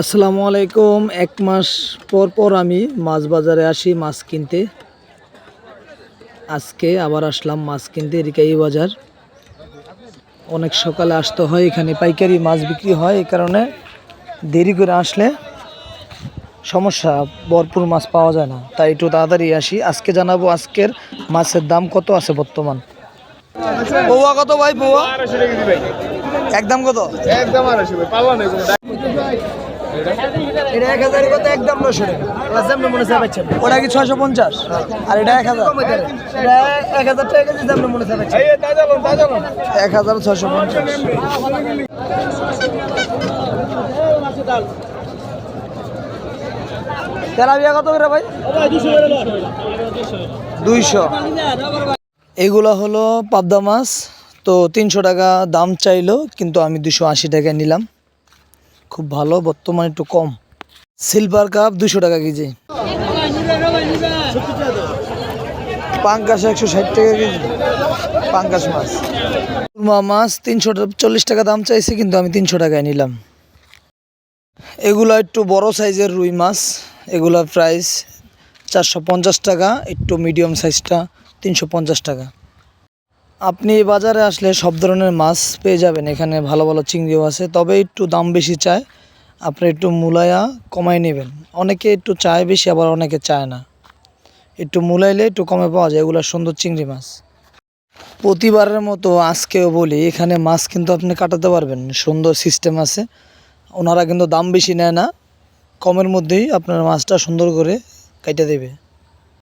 আসসালামু আলাইকুম। এক মাস পর পর আমি মাছ বাজারে আসি মাছ কিনতে। আজকে আবার আসলাম মাছ কিনতে রিকাই বাজার। অনেক সকালে আসতে হয়, এখানে পাইকারি মাছ বিক্রি হয়, এই কারণে দেরি করে আসলে সমস্যা, ভরপুর মাছ পাওয়া যায় না, তাই একটু তাড়াতাড়ি আসি। আজকে জানাবো আজকের মাছের দাম কত আছে বর্তমান। পৌয়া কত ভাই? পৌয়া একদম কত? একদম 250 ভাই, পাল্লা নেই কোনো। এটা 1000 কত? একদম 900 টাকা। যেমন মনে চাই পাচ্ছেন। ওটা কি 650 আর এটা 1000? এটা 1000 টাকা কেজি, যেমন মনে চাই পাচ্ছেন। এই তাজালন 1650। তেলাপিয়া কত করে ভাই? 200। এগুলো হলো পাবদা মাছ, তো 300 টাকা দাম চাইলো, কিন্তু আমি 280 টাকায় নিলাম। খুব ভালো, বর্তমানে একটু কম। সিলভার কাপ 200 টাকা কেজি। পাঙ্কাশ 160 টাকা কেজি, পাঙ্কাশ মাছ। সুরমা মাছ 340 টাকা দাম চাইছে, কিন্তু আমি 300 টাকায় নিলাম। এগুলো একটু বড় সাইজের রুই মাছ, এগুলো প্রাইস 450 টাকা, একটু মিডিয়াম সাইজটা 350 টাকা। আপনি বাজারে আসলে সব ধরনের মাছ পেয়ে যাবেন, এখানে ভালো ভালো চিংড়িও আছে, তবে একটু দাম বেশি চায়, আপনি একটু মূলায়া কমাই নেবেন। অনেকে একটু চায় বেশি, আবার অনেকে চায় না, একটু মূলাইলে একটু কমে পাওয়া যায়। এগুলো সুন্দর চিংড়ি মাছ। প্রতিবারের মতো আজকেও বলি, এখানে মাছ কিন্তু আপনি কাটাতে পারবেন, সুন্দর সিস্টেম আছে। ওনারা কিন্তু দাম বেশি নেয় না, কমের মধ্যেই আপনার মাছটা সুন্দর করে কাইটে দেবে।